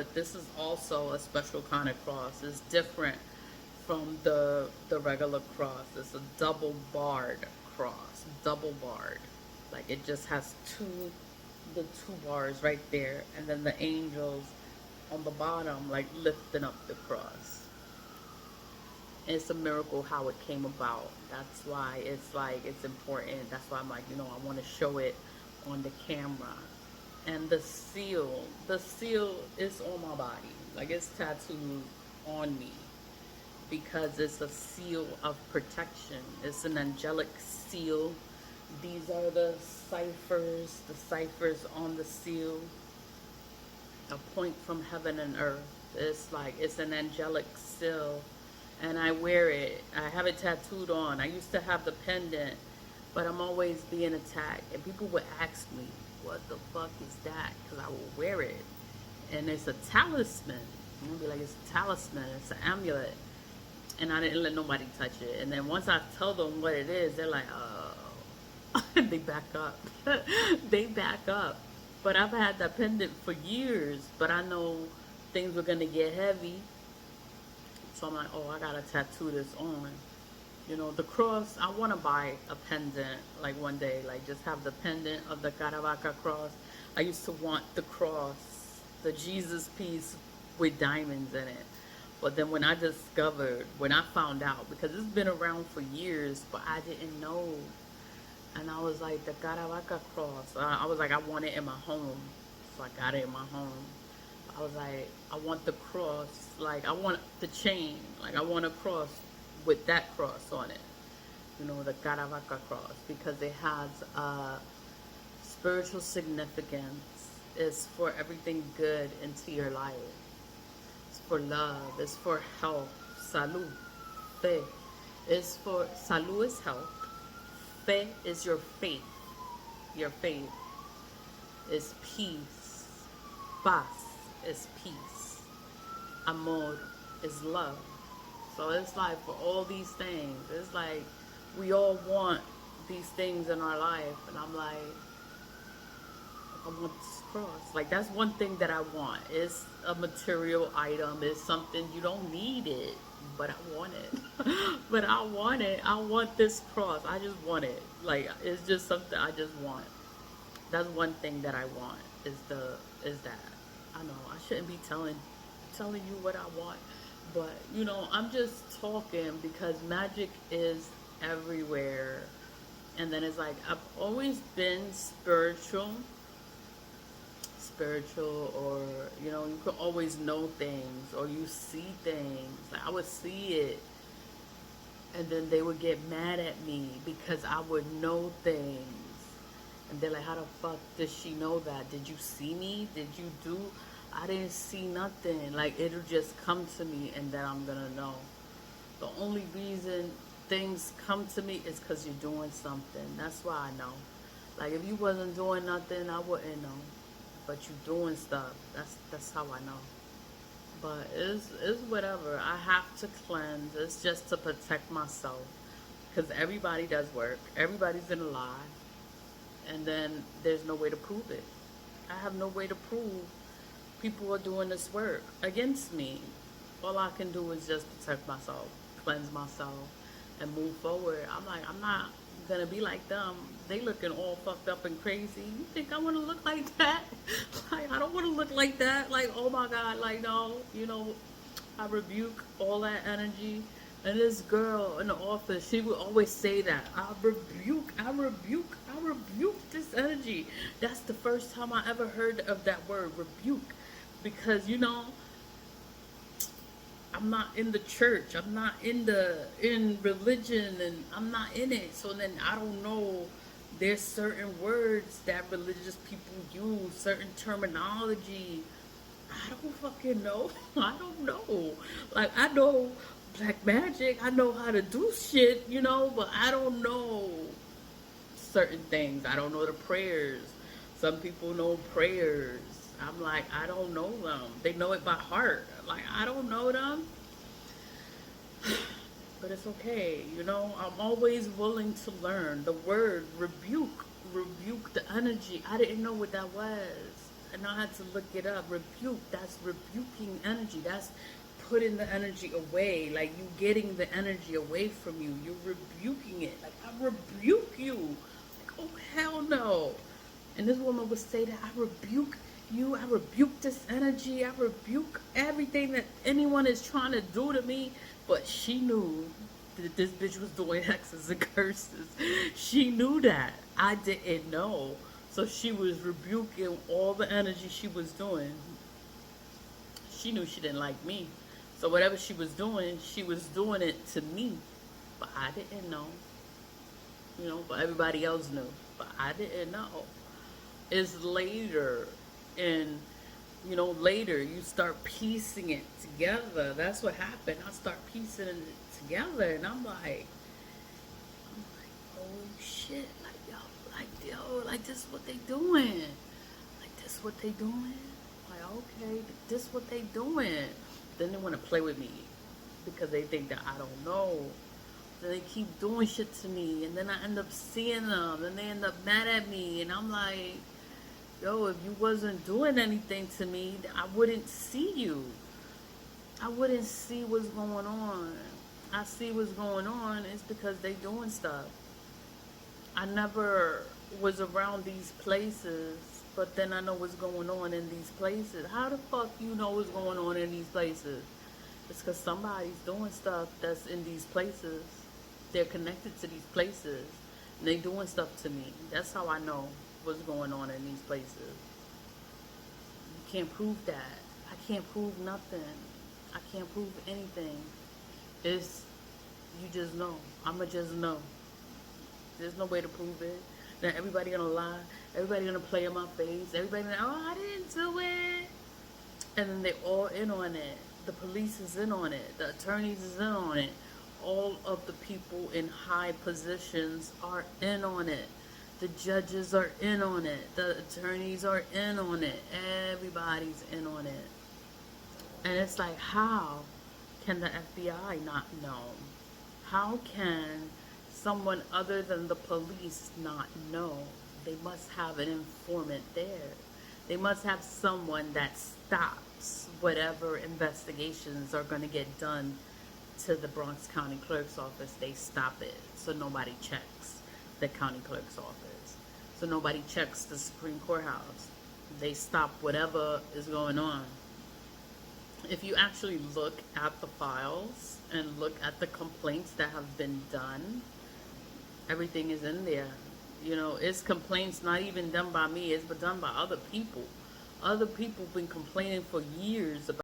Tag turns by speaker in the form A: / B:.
A: but this is also a special kind of cross. It's different from the regular cross. It's a double barred cross, double barred. Like it just has the two bars right there, and then the angels on the bottom, like lifting up the cross. It's a miracle how it came about. That's why it's like it's important. That's why I'm like, I want to show it on the camera. And the seal is on my body. Like it's tattooed on me because it's a seal of protection. It's an angelic seal. These are the ciphers on the seal. A point from heaven and earth. It's like it's an angelic seal, and I wear it. I have it tattooed on. I used to have the pendant, but I'm always being attacked, and people would ask me, "What the fuck is that?" Because I will wear it, and it's a talisman. I'm gonna be like, "It's a talisman. It's an amulet," and I didn't let nobody touch it. And then once I tell them what it is, they're like, "Oh," they back up. They back up. But I've had that pendant for years, but I know things were gonna get heavy. So I'm like, oh, I gotta tattoo this on. The cross, I wanna buy a pendant like one day, like just have the pendant of the Caravaca cross. I used to want the cross, the Jesus piece with diamonds in it. But then when I found out, because it's been around for years, but I didn't know. And I was like, the Caravaca cross. I was like, I want it in my home. So I got it in my home. I was like, I want the cross. Like, I want the chain. Like, I want a cross with that cross on it. The Caravaca cross. Because it has spiritual significance. It's for everything good into your life. It's for love. It's for health. Salud. Fe. It's for, salud is health. Fe is your faith. Your faith is peace. Paz is peace. Amor is love. So it's like for all these things, it's like we all want these things in our life. And I'm like, I want this cross. Like that's one thing that I want. It's a material item. It's something you don't need it, but I want it. But I want it. I want this cross. I just want it. Like it's just something I just want. That's one thing that I want. Is that. I know I shouldn't be telling you what I want, but I'm just talking because magic is everywhere. And then it's like I've always been spiritual, or you could always know things or you see things. Like I would see it, and then they would get mad at me because I would know things, and they're like, how the fuck does she know that? Did you see me? Did you do? I didn't see nothing. Like it'll just come to me, and then I'm gonna know. The only reason things come to me is because you're doing something. That's why I know. Like if you wasn't doing nothing, I wouldn't know. But you doing stuff. That's how I know. But it's whatever. I have to cleanse. It's just to protect myself. Because everybody does work. Everybody's in a lie. And then there's no way to prove it. I have no way to prove people are doing this work against me. All I can do is just protect myself, cleanse myself, and move forward. I'm like, I'm not gonna be like them. They looking all fucked up and crazy. You think I want to look like that? Like I don't want to look like that. Like oh my god, like no, I rebuke all that energy. And this girl in the office, she would always say that I rebuke this energy. That's the first time I ever heard of that word, rebuke, because I'm not in the church. I'm not in religion, and I'm not in it. So then I don't know. There's certain words that religious people use, certain terminology. I don't fucking know. I don't know. Like I know black magic. I know how to do shit, but I don't know certain things. I don't know the prayers. Some people know prayers. I'm like, I don't know them. They know it by heart. Like, I don't know them. But it's okay. I'm always willing to learn. The word rebuke the energy. I didn't know what that was. and I had to look it up. Rebuke, that's rebuking energy. That's putting the energy away. Like you getting the energy away from you. You're rebuking it. Like I rebuke you. Like, oh hell no. And this woman would say that I rebuke you, I rebuke this energy, I rebuke everything that anyone is trying to do to me. But she knew that this bitch was doing hexes and curses. She knew that. I didn't know. So she was rebuking all the energy she was doing. She knew she didn't like me. So whatever she was doing it to me. But I didn't know. You know, but everybody else knew. But I didn't know. It's later, and you know, later you start piecing it together. That's what happened. I start piecing it together, and oh shit, like this what they doing? Like this what they doing? Like okay, this what they doing? Then they want to play with me because they think that I don't know. Then they keep doing shit to me, and then I end up seeing them, and they end up mad at me, and I'm like, yo, if you wasn't doing anything to me, I wouldn't see you. I wouldn't see what's going on. I see what's going on. It's because they doing stuff. I never was around these places, but then I know what's going on in these places. How the fuck you know what's going on in these places? It's because somebody's doing stuff that's in these places. They're connected to these places. And they doing stuff to me. That's how I know what's going on in these places. You can't prove that. I can't prove nothing. I can't prove anything. It's, you just know. I'ma just know. There's no way to prove it. Now everybody gonna lie. Everybody gonna play in my face. Everybody gonna, oh, I didn't do it. And then they all in on it. The police is in on it. The attorneys is in on it. All of the people in high positions are in on it. The judges are in on it. The attorneys are in on it. Everybody's in on it. And it's like, how can the FBI not know? How can someone other than the police not know? They must have an informant there. They must have someone that stops whatever investigations are going to get done to the Bronx County Clerk's office. They stop it so nobody checks the county clerk's office. So nobody checks the Supreme Courthouse. They stop whatever is going on. If you actually look at the files and look at the complaints that have been done, everything is in there. You know, it's complaints not even done by me, it's been done by other people. Other people have been complaining for years about